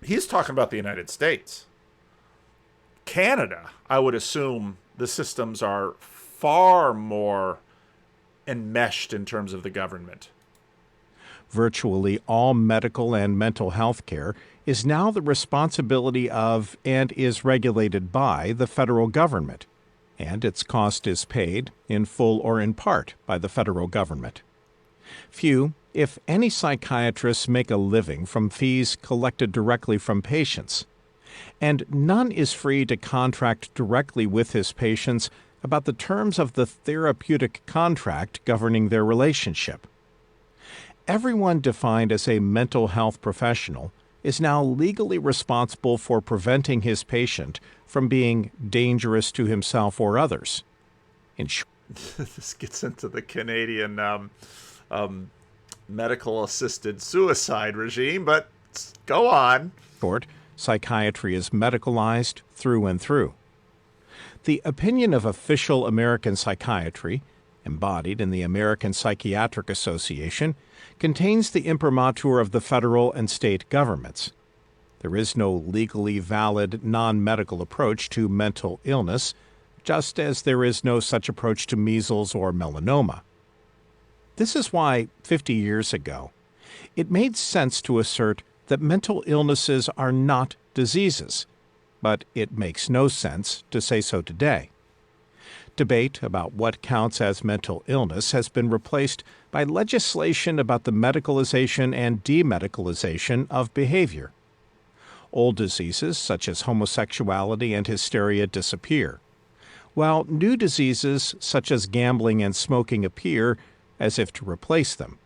he's talking about the United States. Canada, I would assume the systems are far more enmeshed in terms of the government. Virtually all medical and mental health care is now the responsibility of and is regulated by the federal government, and its cost is paid, in full or in part, by the federal government. Few, if any, psychiatrists make a living from fees collected directly from patients, and none is free to contract directly with his patients about the terms of the therapeutic contract governing their relationship. Everyone defined as a mental health professional is now legally responsible for preventing his patient from being dangerous to himself or others. In short, This gets into the Canadian medical-assisted suicide regime, but go on. psychiatry is medicalized through and through. The opinion of official American psychiatry, embodied in the American Psychiatric Association, contains the imprimatur of the federal and state governments. There is no legally valid non-medical approach to mental illness, just as there is no such approach to measles or melanoma. This is why, 50 years ago, it made sense to assert that mental illnesses are not diseases, but it makes no sense to say so today. Debate about what counts as mental illness has been replaced by legislation about the medicalization and demedicalization of behavior. Old diseases such as homosexuality and hysteria disappear, while new diseases such as gambling and smoking appear as if to replace them.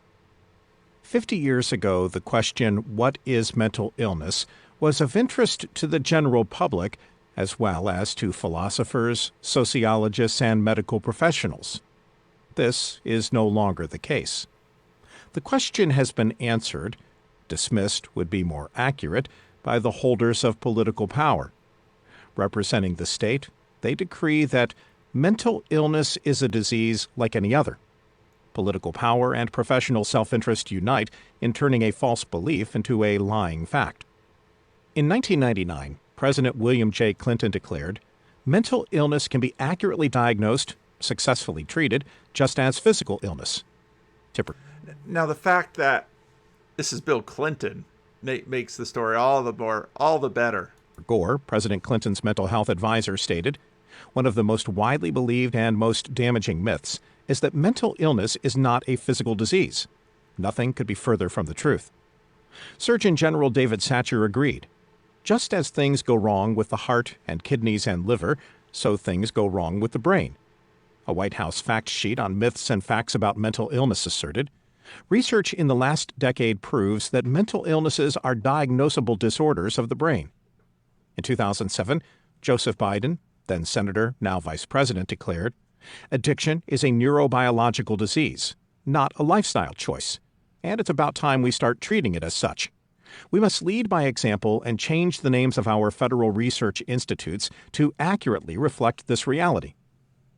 50 years ago, the question, "What is mental illness?" was of interest to the general public as well as to philosophers, sociologists, and medical professionals. This is no longer the case. The question has been answered, dismissed would be more accurate, by the holders of political power. Representing the state, they decree that mental illness is a disease like any other. Political power and professional self-interest unite in turning a false belief into a lying fact. In 1999, President William J. Clinton declared, "Mental illness can be accurately diagnosed, successfully treated, just as physical illness." Tipper. Now, the fact that this is Bill Clinton makes the story all the better. Gore, President Clinton's mental health advisor, stated, "One of the most widely believed and most damaging myths is that mental illness is not a physical disease. Nothing could be further from the truth." Surgeon General David Satcher agreed. Just as things go wrong with the heart and kidneys and liver, so things go wrong with the brain. A White House fact sheet on myths and facts about mental illness asserted, "Research in the last decade proves that mental illnesses are diagnosable disorders of the brain." In 2007, Joseph Biden, then Senator, now Vice President, declared, "Addiction is a neurobiological disease, not a lifestyle choice, and it's about time we start treating it as such. We must lead by example and change the names of our federal research institutes to accurately reflect this reality.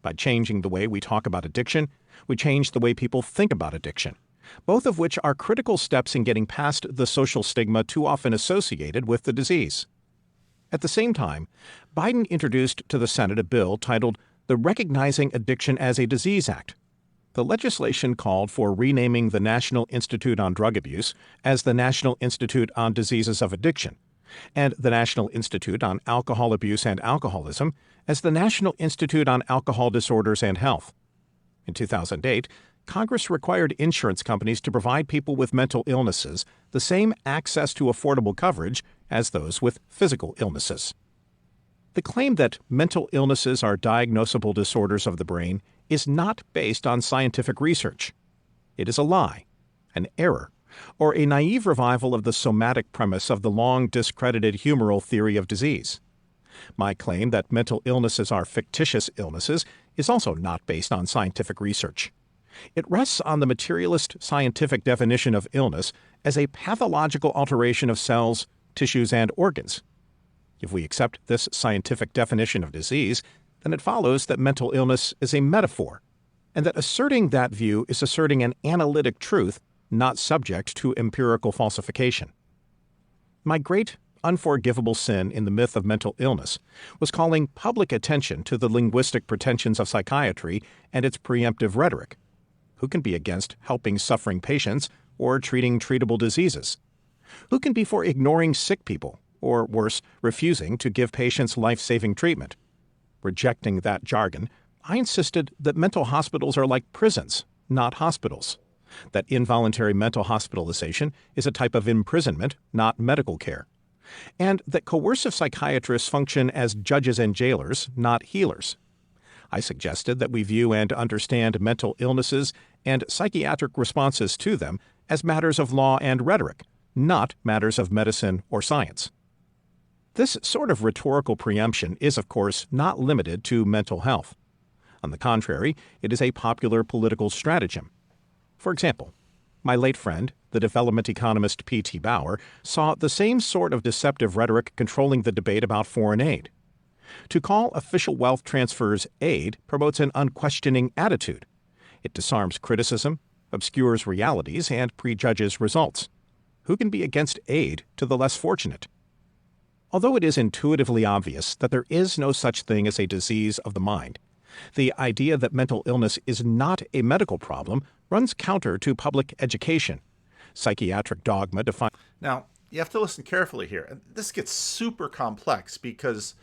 By changing the way we talk about addiction, we change the way people think about addiction, both of which are critical steps in getting past the social stigma too often associated with the disease." At the same time, Biden introduced to the Senate a bill titled the Recognizing Addiction as a Disease Act. The legislation called for renaming the National Institute on Drug Abuse as the National Institute on Diseases of Addiction, and the National Institute on Alcohol Abuse and Alcoholism as the National Institute on Alcohol Disorders and Health. In 2008, Congress required insurance companies to provide people with mental illnesses the same access to affordable coverage as those with physical illnesses. The claim that mental illnesses are diagnosable disorders of the brain is not based on scientific research. It is a lie, an error, or a naive revival of the somatic premise of the long discredited humoral theory of disease. My claim that mental illnesses are fictitious illnesses is also not based on scientific research. It rests on the materialist scientific definition of illness as a pathological alteration of cells, tissues, and organs. If we accept this scientific definition of disease, then it follows that mental illness is a metaphor, and that asserting that view is asserting an analytic truth not subject to empirical falsification. My great, unforgivable sin in the myth of mental illness was calling public attention to the linguistic pretensions of psychiatry and its preemptive rhetoric. Who can be against helping suffering patients or treating treatable diseases? Who can be for ignoring sick people, or worse, refusing to give patients life-saving treatment? Rejecting that jargon, I insisted that mental hospitals are like prisons, not hospitals. That involuntary mental hospitalization is a type of imprisonment, not medical care. And that coercive psychiatrists function as judges and jailers, not healers. I suggested that we view and understand mental illnesses and psychiatric responses to them as matters of law and rhetoric, not matters of medicine or science. This sort of rhetorical preemption is, of course, not limited to mental health. On the contrary, it is a popular political stratagem. For example, my late friend, the development economist P.T. Bauer, saw the same sort of deceptive rhetoric controlling the debate about foreign aid. To call official wealth transfers aid promotes an unquestioning attitude. It disarms criticism, obscures realities, and prejudges results. Who can be against aid to the less fortunate? Although it is intuitively obvious that there is no such thing as a disease of the mind, the idea that mental illness is not a medical problem runs counter to public education. Psychiatric dogma defines. Now, you have to listen carefully here. And this gets super complex because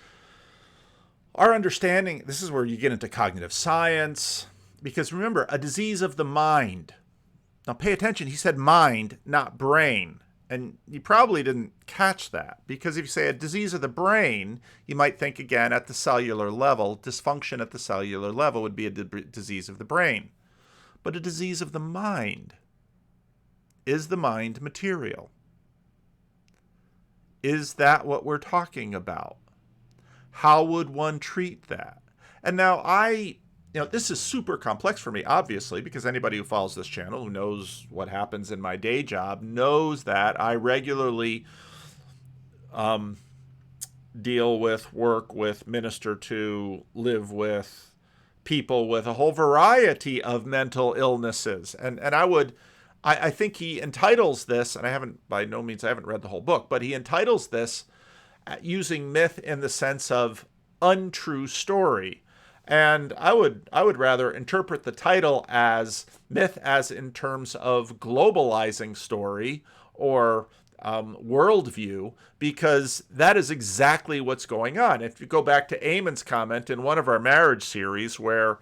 our understanding, this is where you get into cognitive science, because remember, a disease of the mind. Now pay attention, he said mind, not brain. And you probably didn't catch that, because if you say a disease of the brain, you might think again at the cellular level. Dysfunction at the cellular level would be a disease of the brain. But a disease of the mind. Is the mind material? Is that what we're talking about? How would one treat that? And now this is super complex for me, obviously, because anybody who follows this channel, who knows what happens in my day job, knows that I regularly deal with, work with, minister to, live with people with a whole variety of mental illnesses. And I think he entitles this, and by no means I haven't read the whole book, but he entitles this using myth in the sense of untrue story. And I would rather interpret the title as myth as in terms of globalizing story or worldview, because that is exactly what's going on. If you go back to Eamon's comment in one of our marriage series where,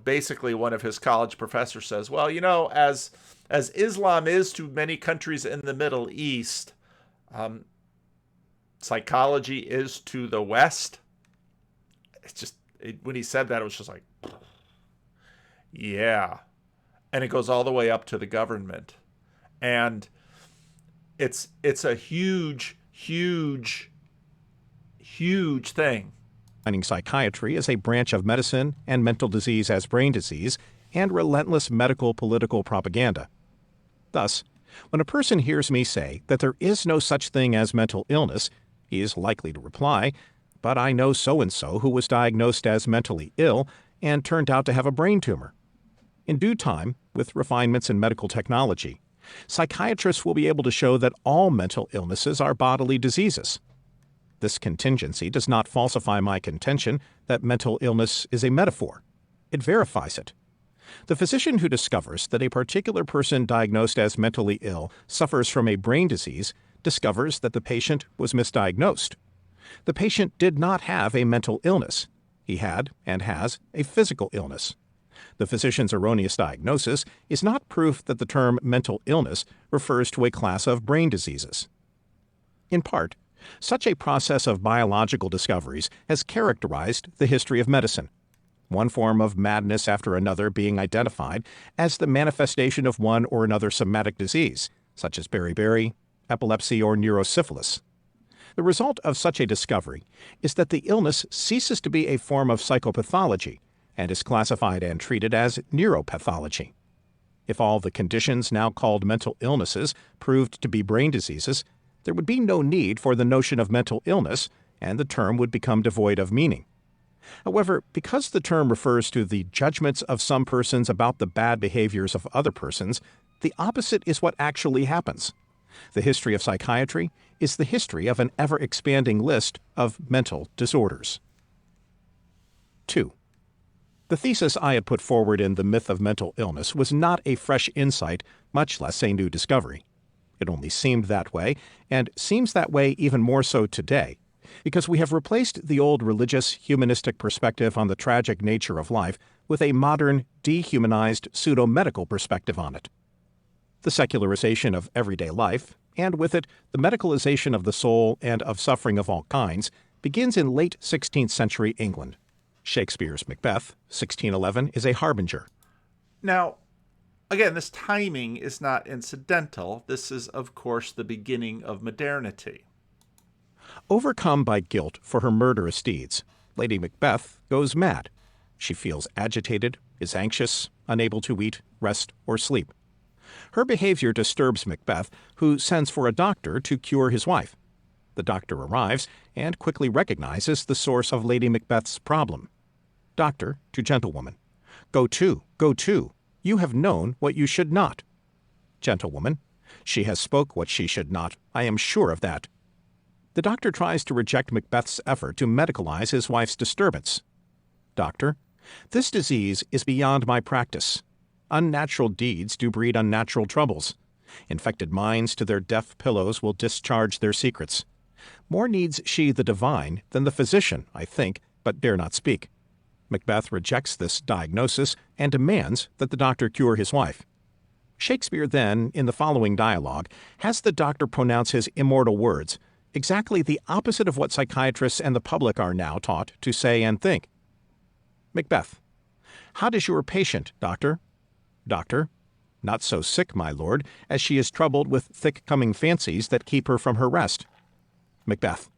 basically one of his college professors says, well, as Islam is to many countries in the Middle East, psychology is to the West. It's just, when he said that, it was just like, yeah. And it goes all the way up to the government. And it's a huge, huge, huge thing. Defining psychiatry as a branch of medicine and mental disease as brain disease and relentless medical political propaganda. Thus, when a person hears me say that there is no such thing as mental illness, he is likely to reply, but I know so-and-so who was diagnosed as mentally ill and turned out to have a brain tumor. In due time, with refinements in medical technology, psychiatrists will be able to show that all mental illnesses are bodily diseases. This contingency does not falsify my contention that mental illness is a metaphor. It verifies it. The physician who discovers that a particular person diagnosed as mentally ill suffers from a brain disease discovers that the patient was misdiagnosed. The patient did not have a mental illness. He had, and has, a physical illness. The physician's erroneous diagnosis is not proof that the term mental illness refers to a class of brain diseases. In part, such a process of biological discoveries has characterized the history of medicine, one form of madness after another being identified as the manifestation of one or another somatic disease, such as beriberi, epilepsy, or neurosyphilis. The result of such a discovery is that the illness ceases to be a form of psychopathology and is classified and treated as neuropathology. If all the conditions now called mental illnesses proved to be brain diseases, there would be no need for the notion of mental illness, and the term would become devoid of meaning. However, because the term refers to the judgments of some persons about the bad behaviors of other persons, the opposite is what actually happens. The history of psychiatry is the history of an ever-expanding list of mental disorders. 2. The thesis I had put forward in The Myth of Mental Illness was not a fresh insight, much less a new discovery. It only seemed that way, and seems that way even more so today, because we have replaced the old religious, humanistic perspective on the tragic nature of life with a modern, dehumanized, pseudo-medical perspective on it. The secularization of everyday life, and with it the medicalization of the soul and of suffering of all kinds, begins in late 16th century England. Shakespeare's Macbeth, 1611, is a harbinger. Now, again, this timing is not incidental. This is, of course, the beginning of modernity. Overcome by guilt for her murderous deeds, Lady Macbeth goes mad. She feels agitated, is anxious, unable to eat, rest, or sleep. Her behavior disturbs Macbeth, who sends for a doctor to cure his wife. The doctor arrives and quickly recognizes the source of Lady Macbeth's problem. Doctor to gentlewoman. Go to. You have known what you should not. Gentlewoman. She has spoke what she should not. I am sure of that. The doctor tries to reject Macbeth's effort to medicalize his wife's disturbance. Doctor. This disease is beyond my practice. Unnatural deeds do breed unnatural troubles. Infected minds to their deaf pillows will discharge their secrets. More needs she the divine than the physician, I think, but dare not speak. Macbeth rejects this diagnosis and demands that the doctor cure his wife. Shakespeare then, in the following dialogue, has the doctor pronounce his immortal words, exactly the opposite of what psychiatrists and the public are now taught to say and think. Macbeth. How does your patient, doctor? Doctor. Not so sick, my lord, as she is troubled with thick-coming fancies that keep her from her rest. Macbeth.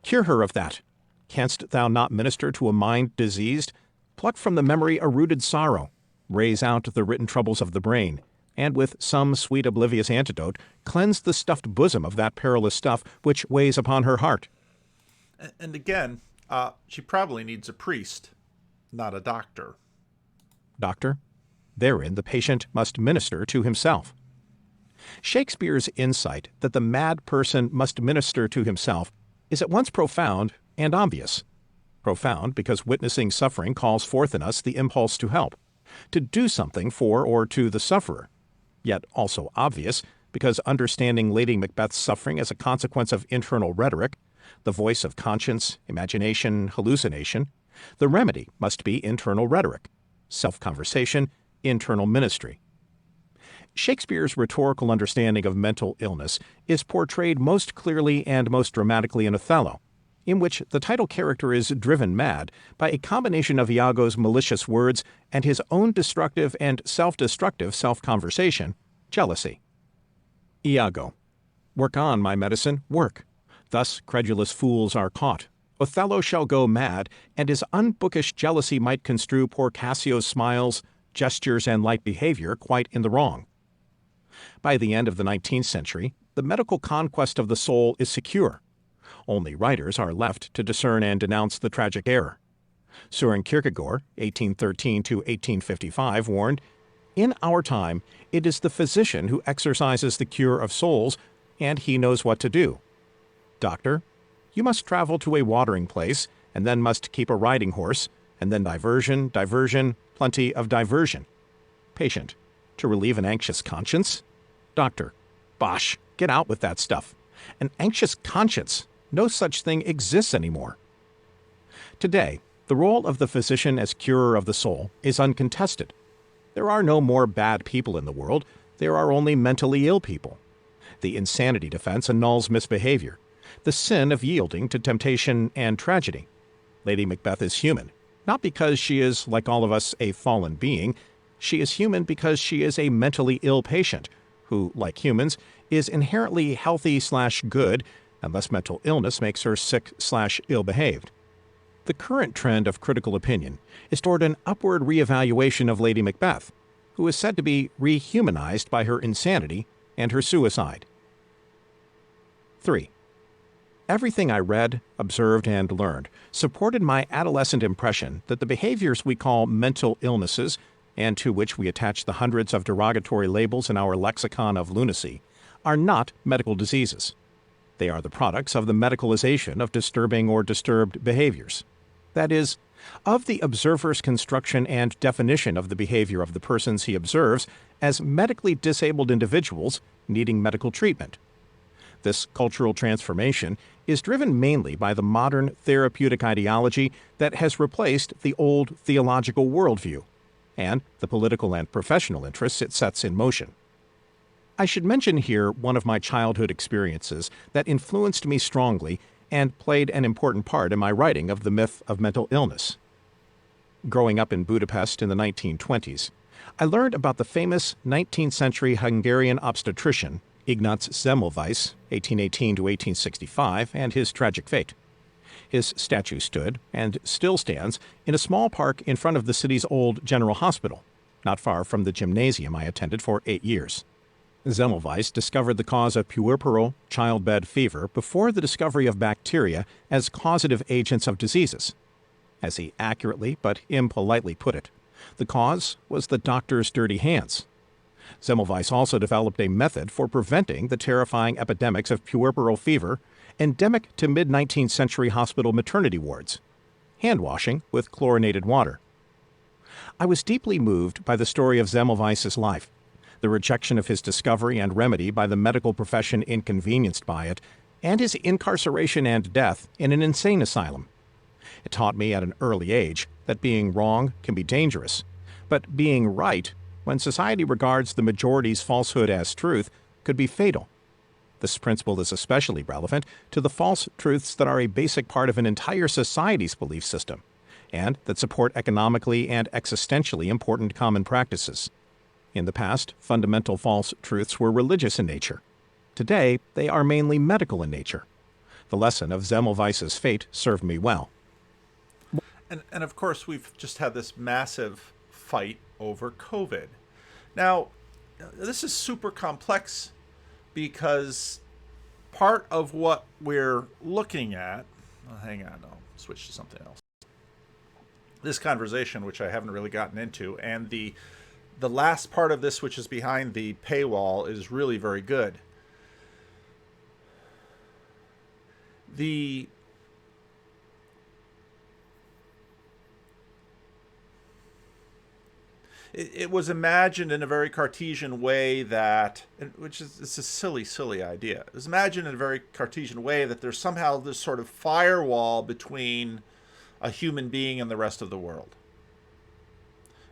Cure her of that. Canst thou not minister to a mind diseased? Pluck from the memory a rooted sorrow. Raise out the written troubles of the brain, and with some sweet oblivious antidote, cleanse the stuffed bosom of that perilous stuff which weighs upon her heart. And again, she probably needs a priest, not a doctor. Doctor. Therein the patient must minister to himself. Shakespeare's insight that the mad person must minister to himself is at once profound and obvious. Profound because witnessing suffering calls forth in us the impulse to help, to do something for or to the sufferer. Yet also obvious because understanding Lady Macbeth's suffering as a consequence of internal rhetoric, the voice of conscience, imagination, hallucination, the remedy must be internal rhetoric, self-conversation, internal ministry. Shakespeare's rhetorical understanding of mental illness is portrayed most clearly and most dramatically in Othello, in which the title character is driven mad by a combination of Iago's malicious words and his own destructive and self-destructive self-conversation, jealousy. Iago. Work on, my medicine, work. Thus credulous fools are caught. Othello shall go mad, and his unbookish jealousy might construe poor Cassio's smiles, gestures, and light behavior quite in the wrong. By the end of the 19th century, the medical conquest of the soul is secure. Only writers are left to discern and denounce the tragic error. Søren Kierkegaard, 1813 to 1855, warned, "In our time, it is the physician who exercises the cure of souls, and he knows what to do. Doctor, you must travel to a watering place, and then must keep a riding horse, and then diversion, plenty of diversion. Patient, to relieve an anxious conscience? Doctor, bosh, get out with that stuff. An anxious conscience, no such thing exists anymore." Today, the role of the physician as curer of the soul is uncontested. There are no more bad people in the world, there are only mentally ill people. The insanity defense annuls misbehavior, the sin of yielding to temptation and tragedy. Lady Macbeth is human, not because she is, like all of us, a fallen being. She is human because she is a mentally ill patient, who, like humans, is inherently healthy/good, unless mental illness makes her sick/ill-behaved. The current trend of critical opinion is toward an upward reevaluation of Lady Macbeth, who is said to be rehumanized by her insanity and her suicide. 3. Everything I read, observed, and learned supported my adolescent impression that the behaviors we call mental illnesses, and to which we attach the hundreds of derogatory labels in our lexicon of lunacy, are not medical diseases. They are the products of the medicalization of disturbing or disturbed behaviors. That is, of the observer's construction and definition of the behavior of the persons he observes as medically disabled individuals needing medical treatment. This cultural transformation is driven mainly by the modern therapeutic ideology that has replaced the old theological worldview and the political and professional interests it sets in motion. I should mention here one of my childhood experiences that influenced me strongly and played an important part in my writing of the myth of mental illness. Growing up in Budapest in the 1920s, I learned about the famous 19th century Hungarian obstetrician Ignaz Semmelweis, 1818 to 1865, and his tragic fate. His statue stood, and still stands, in a small park in front of the city's old general hospital, not far from the gymnasium I attended for 8 years. Semmelweis discovered the cause of puerperal childbed fever before the discovery of bacteria as causative agents of diseases. As he accurately but impolitely put it, the cause was the doctor's dirty hands. Semmelweis also developed a method for preventing the terrifying epidemics of puerperal fever endemic to mid-19th century hospital maternity wards: hand washing with chlorinated water. I was deeply moved by the story of Semmelweis's life, the rejection of his discovery and remedy by the medical profession inconvenienced by it, and his incarceration and death in an insane asylum. It taught me at an early age that being wrong can be dangerous, but being right, when society regards the majority's falsehood as truth, could be fatal. This principle is especially relevant to the false truths that are a basic part of an entire society's belief system, and that support economically and existentially important common practices. In the past, fundamental false truths were religious in nature. Today, they are mainly medical in nature. The lesson of Semmelweis's fate served me well. And of course, we've just had this massive fight over COVID. Now, this is super complex because part of what we're looking at, hang on, I'll switch to something else. This conversation, which I haven't really gotten into, and the last part of this, which is behind the paywall, is really very good. It was imagined in a very Cartesian way that, which is, it's a silly idea. It was imagined in a very Cartesian way that there's somehow this sort of firewall between a human being and the rest of the world.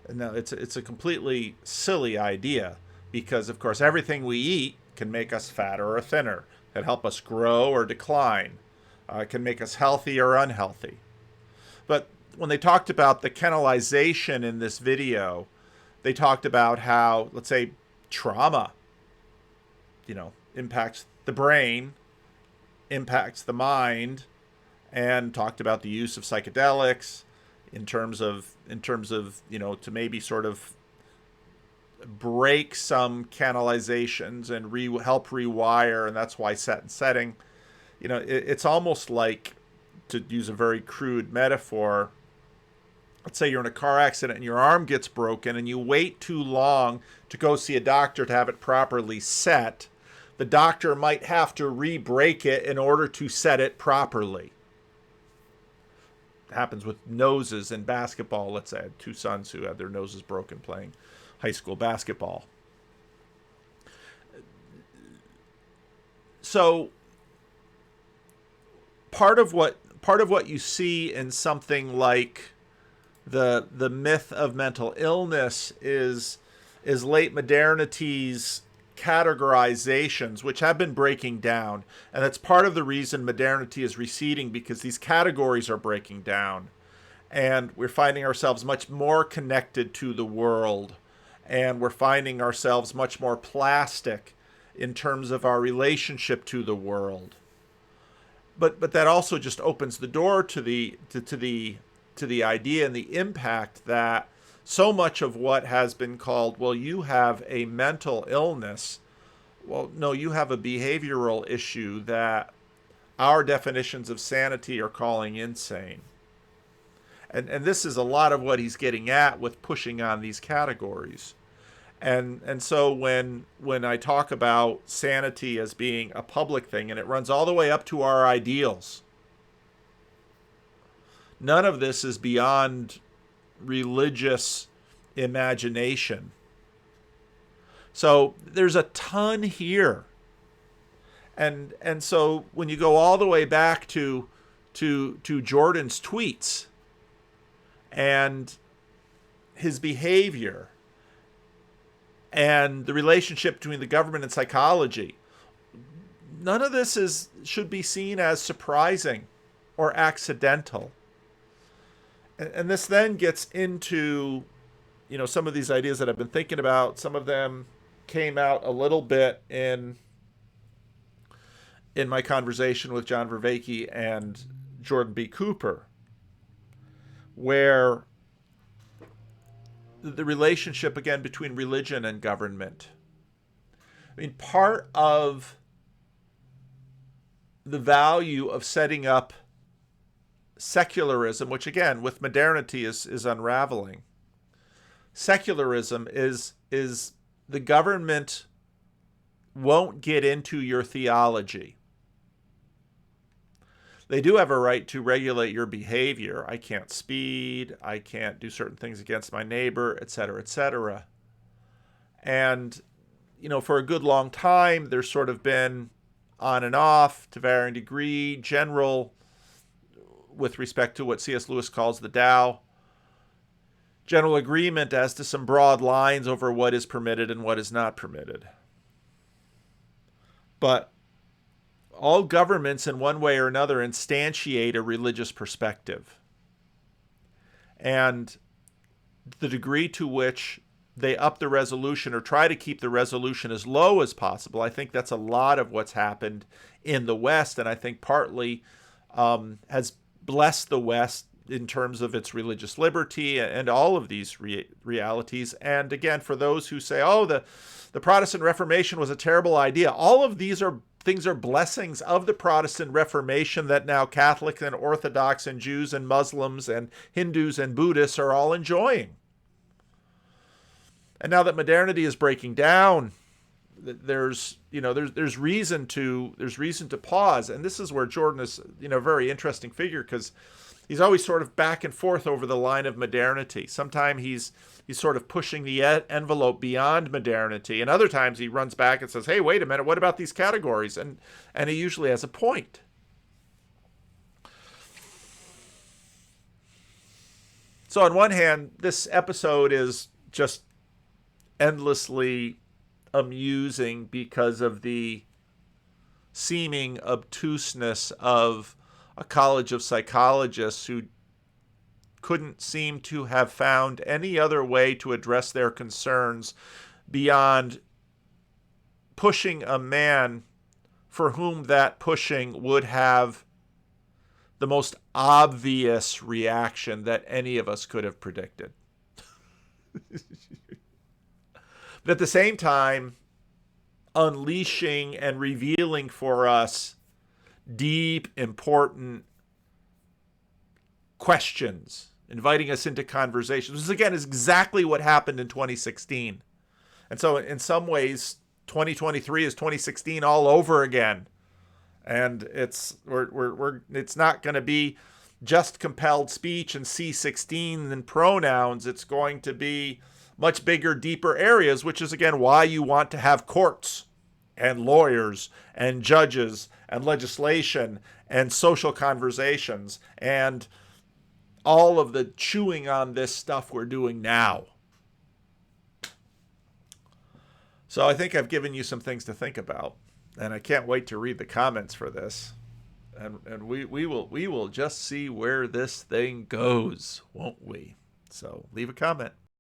And now it's a completely silly idea because, of course, everything we eat can make us fatter or thinner, can help us grow or decline, can make us healthy or unhealthy. But when they talked about the kennelization in this video, they talked about how, let's say, trauma, impacts the brain, impacts the mind, and talked about the use of psychedelics in terms of to maybe sort of break some canalizations and help rewire, and that's why set and setting. It's almost like, to use a very crude metaphor, let's say you're in a car accident and your arm gets broken and you wait too long to go see a doctor to have it properly set. The doctor might have to re-break it in order to set it properly. It happens with noses in basketball. Let's say I had 2 sons who had their noses broken playing high school basketball. So part of what you see in something like the myth of mental illness is late modernity's categorizations, which have been breaking down. And that's part of the reason modernity is receding, because these categories are breaking down. And we're finding ourselves much more connected to the world. And we're finding ourselves much more plastic in terms of our relationship to the world. But that also just opens the door to the idea and the impact that so much of what has been called, well, you have a mental illness. Well, no, you have a behavioral issue that our definitions of sanity are calling insane. And this is a lot of what he's getting at with pushing on these categories. And so when I talk about sanity as being a public thing, and it runs all the way up to our ideals. None of this is beyond religious imagination. So there's a ton here. And so when you go all the way back to Jordan's tweets and his behavior and the relationship between the government and psychology, none of this should be seen as surprising or accidental. And this then gets into, some of these ideas that I've been thinking about. Some of them came out a little bit in my conversation with John Vervaeke and Jordan B. Cooper, where the relationship, again, between religion and government. I mean, part of the value of setting up secularism, which again, with modernity is unraveling. Secularism is the government won't get into your theology. They do have a right to regulate your behavior. I can't speed, I can't do certain things against my neighbor, etc., etc. And, for a good long time, there's sort of been on and off to varying degree, general, with respect to what C.S. Lewis calls the Tao, general agreement as to some broad lines over what is permitted and what is not permitted. But all governments, in one way or another, instantiate a religious perspective. And the degree to which they up the resolution or try to keep the resolution as low as possible, I think that's a lot of what's happened in the West, and I think partly has blessed the West in terms of its religious liberty and all of these realities. And again, for those who say, oh, the Protestant Reformation was a terrible idea, all of these things are blessings of the Protestant Reformation that now Catholics and Orthodox and Jews and Muslims and Hindus and Buddhists are all enjoying. And now that modernity is breaking down, there's reason to pause. And this is where Jordan is, a very interesting figure, because he's always sort of back and forth over the line of modernity. Sometimes he's sort of pushing the envelope beyond modernity, and other times he runs back and says, hey, wait a minute, what about these categories? And he usually has a point. So on one hand, this episode is just endlessly amusing because of the seeming obtuseness of a college of psychologists who couldn't seem to have found any other way to address their concerns beyond pushing a man for whom that pushing would have the most obvious reaction that any of us could have predicted. But at the same time, unleashing and revealing for us deep, important questions, inviting us into conversations. This, again, is exactly what happened in 2016. And so in some ways, 2023 is 2016 all over again. And it's not going to be just compelled speech and C16 and pronouns. It's going to be much bigger, deeper areas, which is, again, why you want to have courts and lawyers and judges and legislation and social conversations and all of the chewing on this stuff we're doing now. So I think I've given you some things to think about, and I can't wait to read the comments for this. And we will just see where this thing goes, won't we? So leave a comment.